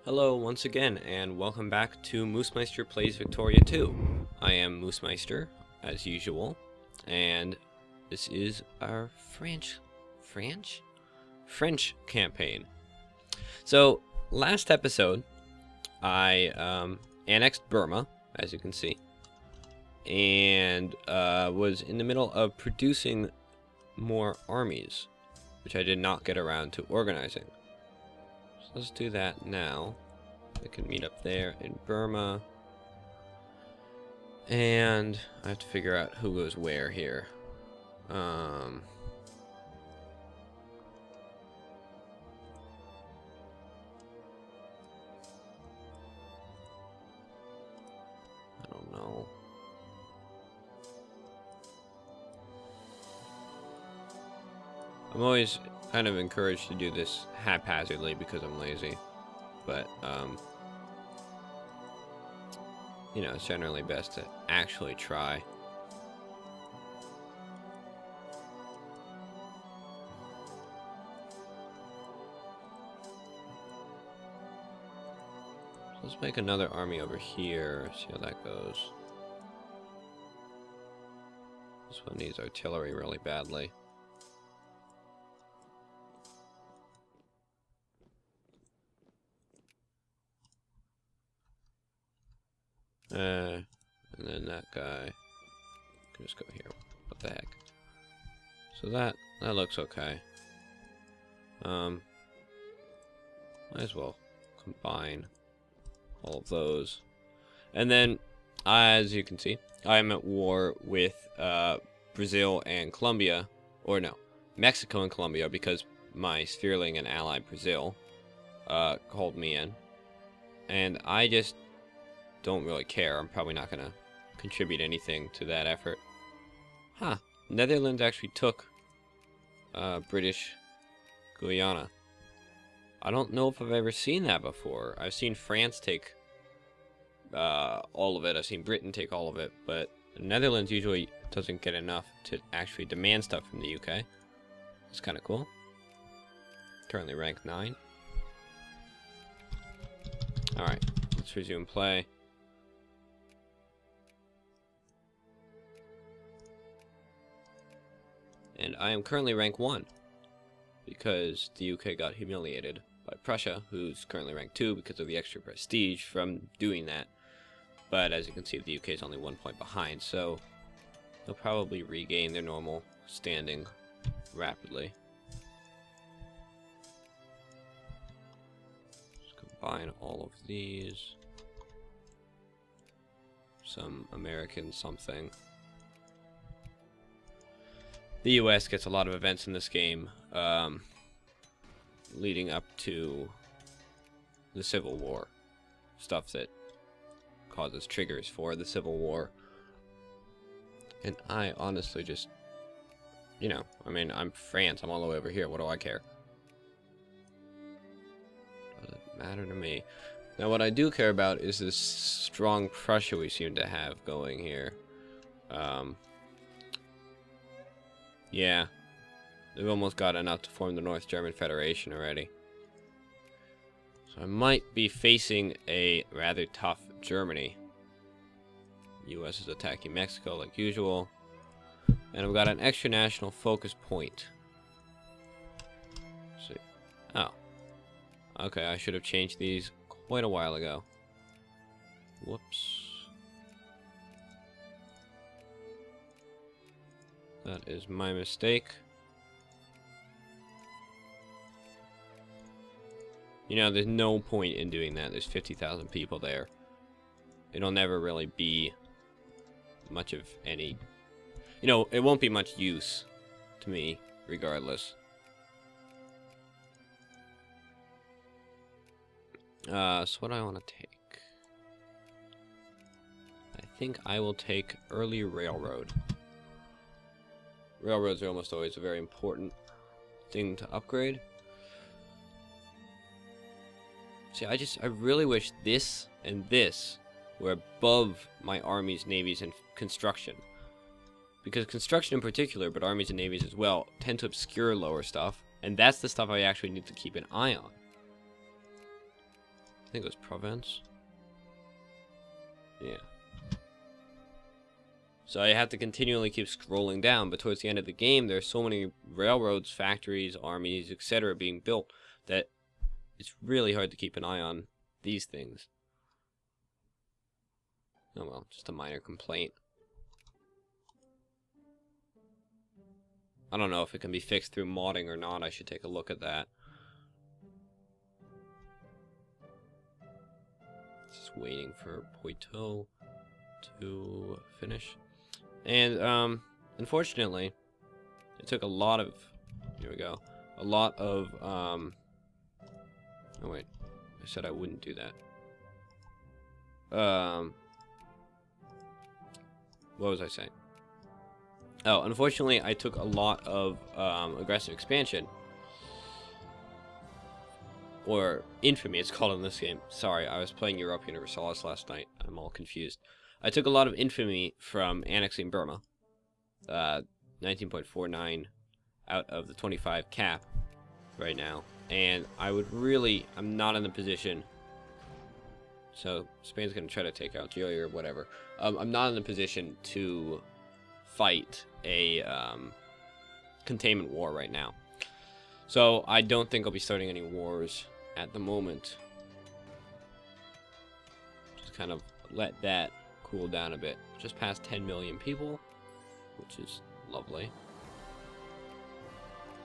Hello once again, and welcome back to Moosemeister Plays Victoria 2. I am Moosemeister, as usual, and this is our French campaign. So, last episode, I annexed Burma, as you can see, and was in the middle of producing more armies, which I did not get around to organizing. Let's do that now. I can meet up there in Burma. And I have to figure out who goes where here. I don't know. I'm always kind of encouraged to do this haphazardly because I'm lazy, but you know, it's generally best to actually try. So let's make another army over here, see how that goes. This one needs artillery really badly. And then that guy can just go here. What the heck? So that looks okay. Might as well combine all of those. And then, as you can see, I am at war with Brazil and Colombia, or no, Mexico and Colombia, because my Sphereling and ally Brazil called me in, and I just don't really care. I'm probably not gonna contribute anything to that effort. Huh. Netherlands actually took British Guyana. I don't know if I've ever seen that before. I've seen France take all of it. I've seen Britain take all of it, but the Netherlands usually doesn't get enough to actually demand stuff from the UK. It's kind of cool. Currently ranked 9. Alright, let's resume play. And I am currently rank 1, because the UK got humiliated by Prussia, who's currently rank 2 because of the extra prestige from doing that. But as you can see, the UK is only 1 point behind, so they'll probably regain their normal standing rapidly. Just combine all of these. Some American something. The US gets a lot of events in this game leading up to the Civil War. Stuff that causes triggers for the Civil War. And I honestly just, you know, I mean, I'm France. I'm all the way over here. What do I care? Doesn't matter to me. Now, what I do care about is this strong Prussia we seem to have going here. Yeah, they've almost got enough to form the North German Federation already. So I might be facing a rather tough Germany. US is attacking Mexico like usual. And I've got an extra national focus point. Let's see. Oh. Okay, I should have changed these quite a while ago. Whoops. That is my mistake. You know, there's no point in doing that. There's 50,000 people there. It'll never really be much of any... You know, it won't be much use to me, regardless. So what do I want to take? I think I will take early railroad. Railroads are almost always a very important thing to upgrade. See, I really wish this and this were above my armies, navies, and construction. Because construction in particular, but armies and navies as well, tend to obscure lower stuff. And that's the stuff I actually need to keep an eye on. think it was Provence. Yeah. So I have to continually keep scrolling down, but towards the end of the game, there's so many railroads, factories, armies, etc. being built that it's really hard to keep an eye on these things. Oh well, just a minor complaint. I don't know if it can be fixed through modding or not. I should take a look at that. Just waiting for Poitou to finish. And unfortunately, it took a lot of, here we go, a lot of, oh wait, I said I wouldn't do that. What was I saying? Oh, unfortunately, I took a lot of aggressive expansion. Or infamy, it's called in this game. Sorry, I was playing Europa Universalis last night. I'm all confused. I took a lot of infamy from annexing Burma. 19.49 out of the 25 cap right now. And I would really, I'm not in the position. So Spain's going to try to take Algeria or whatever. I'm not in the position to fight a containment war right now. So I don't think I'll be starting any wars at the moment. Just kind of let that cool down a bit. Just past 10 million people, which is lovely.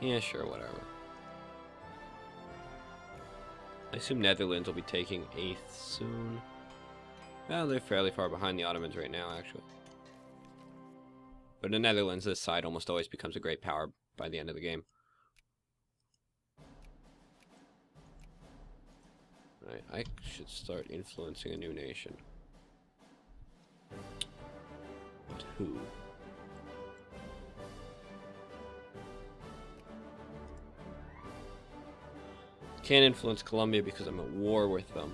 Yeah, sure, whatever. I assume Netherlands will be taking 8th soon. Well, they're fairly far behind the Ottomans right now, actually. But the Netherlands, this side almost always becomes a great power by the end of the game. Right, I should start influencing a new nation. But who? Can't influence Colombia because I'm at war with them.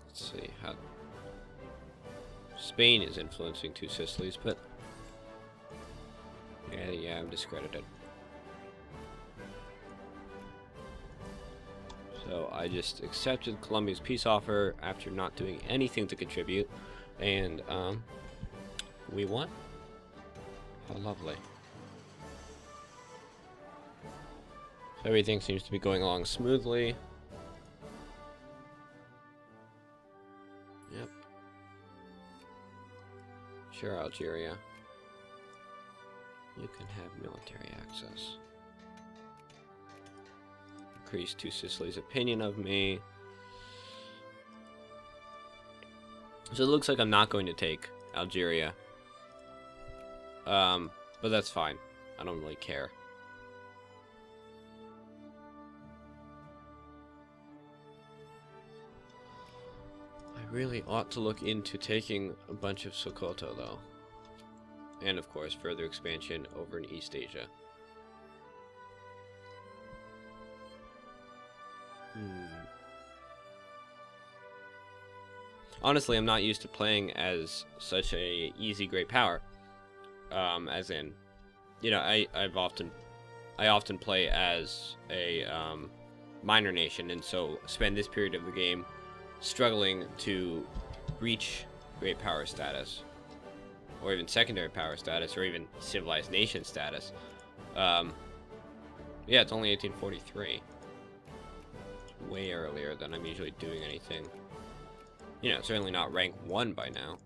Let's see how Spain is influencing two Sicilies, but yeah, I'm discredited. So I just accepted Colombia's peace offer after not doing anything to contribute, and we won. How lovely. So everything seems to be going along smoothly. Yep. Sure, Algeria. You can have military access. Increase to Sicily's opinion of me. So it looks like I'm not going to take Algeria. But that's fine. I don't really care. I really ought to look into taking a bunch of Sokoto, though. And, of course, further expansion over in East Asia. Honestly, I'm not used to playing as such a easy great power. As in, you know, I often play as a minor nation, and so spend this period of the game struggling to reach great power status, or even secondary power status, or even civilized nation status. Yeah, it's only 1843. It's way earlier than I'm usually doing anything. You know, certainly not rank 1 by now.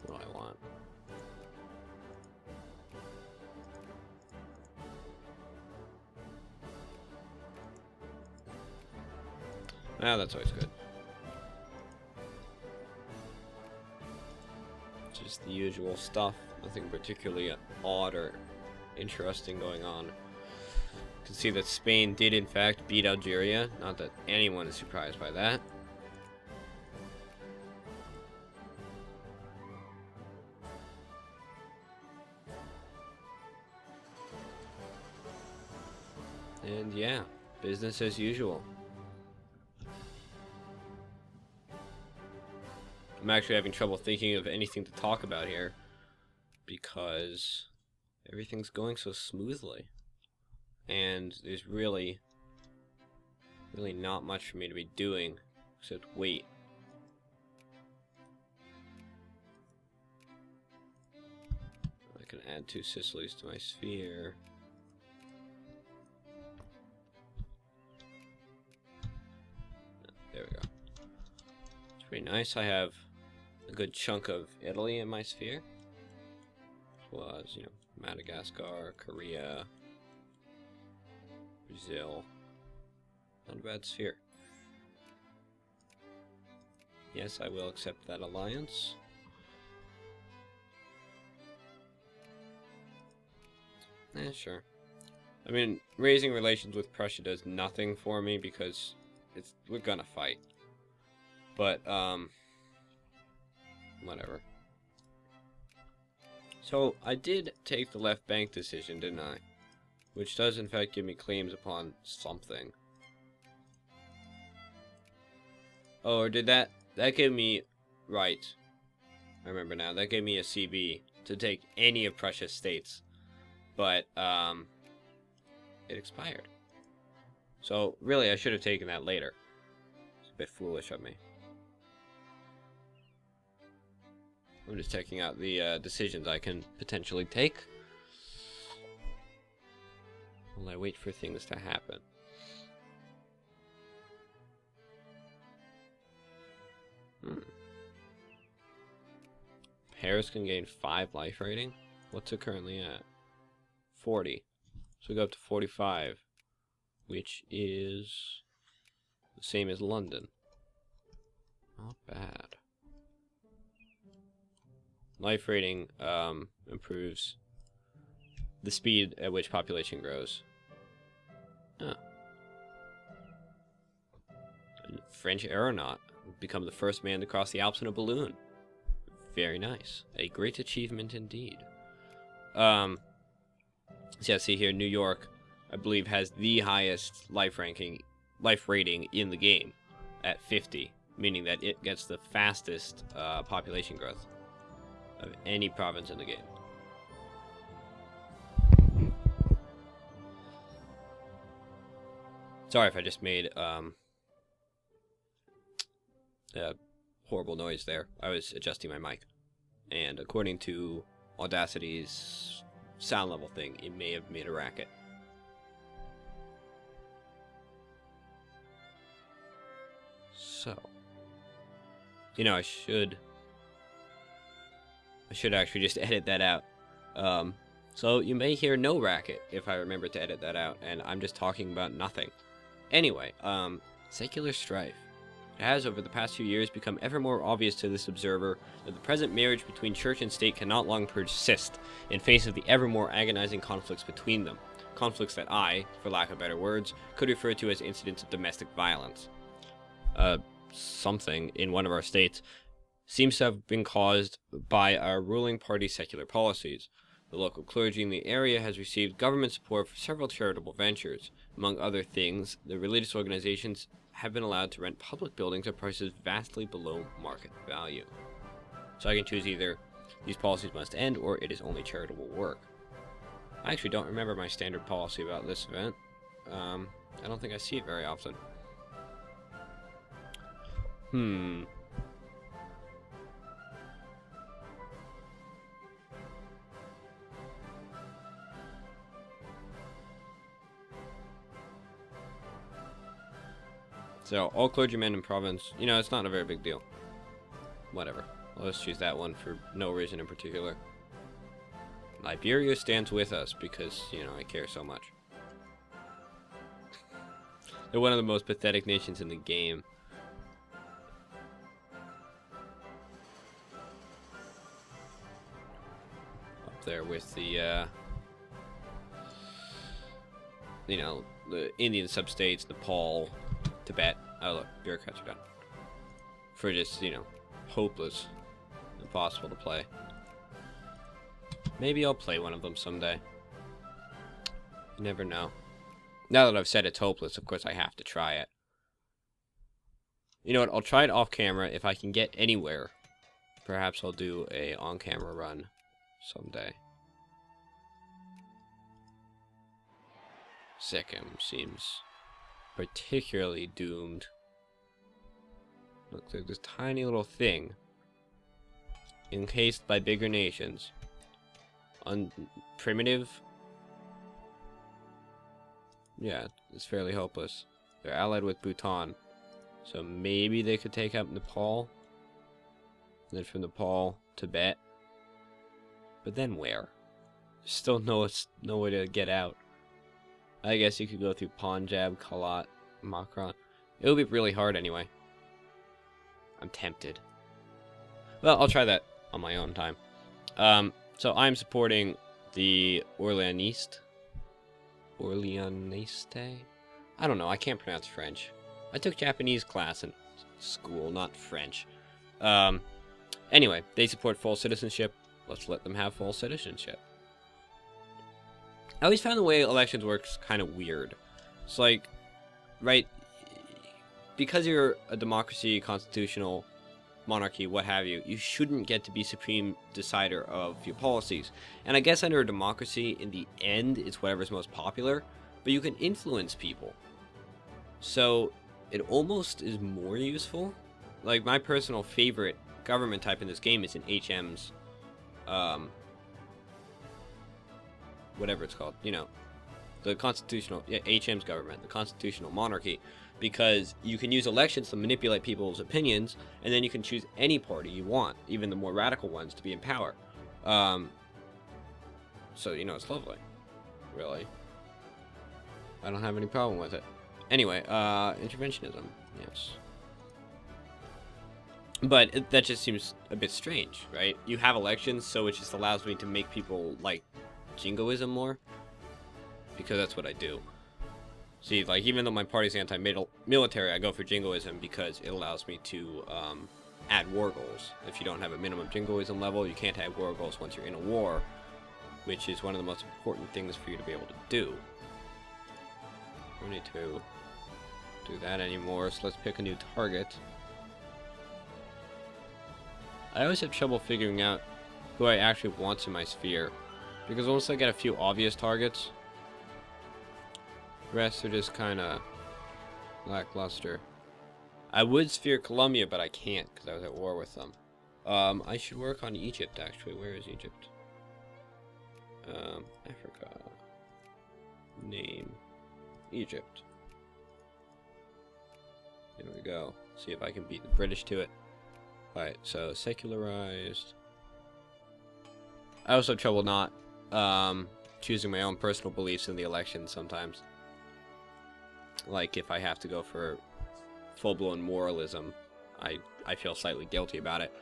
What do I want? Ah, that's always good. Just the usual stuff. Nothing particularly odd or interesting going on. You can see that Spain did in fact beat Algeria. Not that anyone is surprised by that. And yeah, business as usual. I'm actually having trouble thinking of anything to talk about here because everything's going so smoothly. And there's really not much for me to be doing except wait. I can add 2 Sicilies to my sphere. There we go. It's pretty nice. I have a good chunk of Italy in my sphere. As well as, you know, Madagascar, Korea, Brazil. Not a bad sphere. Yes, I will accept that alliance. Sure. I mean, raising relations with Prussia does nothing for me because we're gonna fight. But, whatever. So, I did take the left bank decision, didn't I? Which does, in fact, give me claims upon something. Oh, or did that gave me... Right. I remember now. That gave me a CB to take any of Prussia's states. But, it expired. So, really, I should have taken that later. It's a bit foolish of me. I'm just checking out the decisions I can potentially take while I wait for things to happen. Paris can gain 5 life rating. What's it currently at? 40. So we go up to 45, which is the same as London. Not bad. Life rating improves the speed at which population grows. Oh. A French aeronaut become the first man to cross the Alps in a balloon. Very nice. A great achievement indeed. So yeah, see here, New York, I believe, has the highest life rating in the game at 50, meaning that it gets the fastest population growth of any province in the game. Sorry if I just made a horrible noise there. I was adjusting my mic, and according to Audacity's sound level thing, it may have made a racket. So, you know, I should actually just edit that out. So you may hear no racket if I remember to edit that out, and I'm just talking about nothing. Anyway, secular strife. It has, over the past few years, become ever more obvious to this observer that the present marriage between church and state cannot long persist in face of the ever more agonizing conflicts between them. Conflicts that I, for lack of better words, could refer to as incidents of domestic violence. Something in one of our states seems to have been caused by our ruling party's secular policies. The local clergy in the area has received government support for several charitable ventures. Among other things, the religious organizations have been allowed to rent public buildings at prices vastly below market value. So I can choose either these policies must end or it is only charitable work. I actually don't remember my standard policy about this event. I don't think I see it very often. So, all clergymen in province, you know, it's not a very big deal. Whatever. Let's choose that one for no reason in particular. Liberia stands with us because, you know, I care so much. They're one of the most pathetic nations in the game. Up there with the, you know, the Indian substates, Nepal, Tibet. Oh look, bureaucrats are done. For just, you know, hopeless, impossible to play. Maybe I'll play one of them someday. You never know. Now that I've said it's hopeless, of course I have to try it. You know what, I'll try it off camera if I can get anywhere perhaps I'll do a on-camera run someday. Sikkim seems particularly doomed. Look, there's this tiny little thing encased by bigger nations. Primitive. Yeah, it's fairly hopeless. They're allied with Bhutan, so maybe they could take out Nepal. And then from Nepal, Tibet. But then where? There's still no way to get out. I guess you could go through Punjab, Kalat, Makran. It would be really hard anyway. I'm tempted. Well, I'll try that on my own time. So I'm supporting the Orleaniste. Orleaniste? I don't know. I can't pronounce French. I took Japanese class in school, not French. Anyway, they support full citizenship. Let's let them have full citizenship. I always found the way elections works kind of weird. It's like, right, because you're a democracy, constitutional monarchy, what have you, you shouldn't get to be supreme decider of your policies. And I guess under a democracy, in the end, it's whatever's most popular, but you can influence people. So it almost is more useful. Like, my personal favorite government type in this game is in HM's, whatever it's called, you know, the constitutional, yeah, HM's government, the constitutional monarchy, because you can use elections to manipulate people's opinions, and then you can choose any party you want, even the more radical ones, to be in power. So, you know, it's lovely, really. I don't have any problem with it. Anyway, interventionism, yes. But that just seems a bit strange, right? You have elections, so it just allows me to make people like jingoism more, because that's what I do. See, like, even though my party's anti-military, I go for jingoism because it allows me to add war goals. If you don't have a minimum jingoism level, you can't add war goals once you're in a war, which is one of the most important things for you to be able to do. We don't need to do that anymore, so let's pick a new target. I always have trouble figuring out who I actually want in my sphere, because once I get a few obvious targets, the rest are just kind of lackluster. I would sphere Colombia, but I can't because I was at war with them. I should work on Egypt, actually. Where is Egypt? Africa. Name. Egypt. There we go. See if I can beat the British to it. Alright, so secularized. I also have trouble not choosing my own personal beliefs in the election sometimes. Like, if I have to go for full-blown moralism, I feel slightly guilty about it.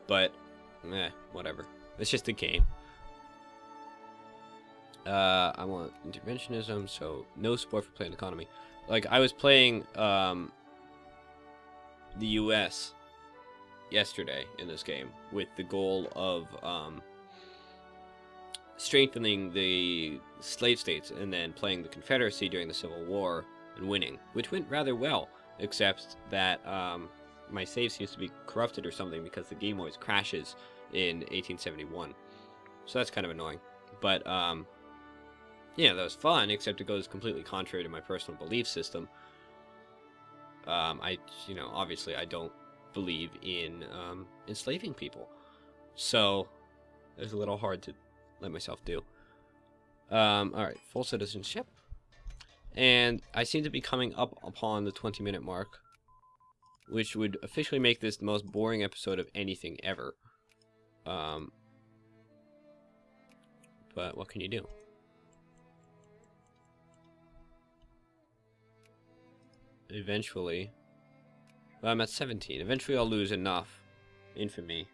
But, whatever. It's just a game. I want interventionism, so no support for planned economy. Like, I was playing the US yesterday in this game with the goal of strengthening the slave states and then playing the Confederacy during the Civil War and winning, which went rather well, except that my save seems to be corrupted or something because the game always crashes in 1871. So that's kind of annoying. But yeah, that was fun, except it goes completely contrary to my personal belief system. Obviously I don't believe in enslaving people, so it's a little hard to let myself do. Alright, full citizenship, and I seem to be coming up upon the 20-minute mark, which would officially make this the most boring episode of anything ever. But what can you do? Eventually, well, I'm at 17. Eventually I'll lose enough infamy.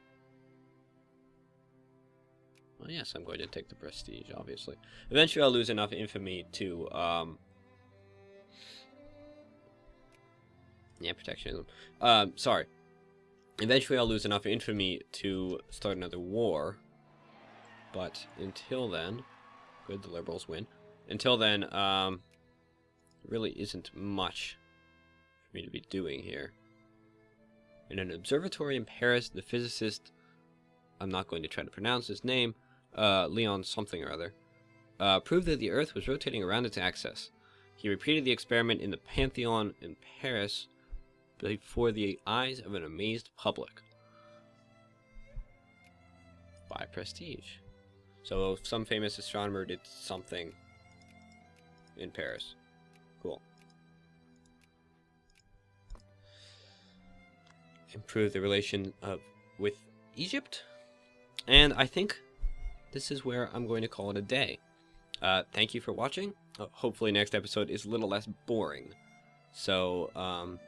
Well, yes, I'm going to take the prestige, obviously. Eventually I'll lose enough infamy to, yeah, protectionism. Sorry. Eventually I'll lose enough infamy to start another war. But until then, good, the liberals win. Until then, there really isn't much for me to be doing here. In an observatory in Paris, the physicist I'm not going to try to pronounce his name, Leon something or other, proved that the Earth was rotating around its axis. He repeated the experiment in the Pantheon in Paris before the eyes of an amazed public. 5 prestige. So some famous astronomer did something in Paris. Cool. Improve the relation with Egypt. And I think this is where I'm going to call it a day. Thank you for watching. Hopefully next episode is a little less boring. So,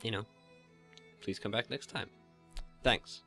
you know, please come back next time. Thanks.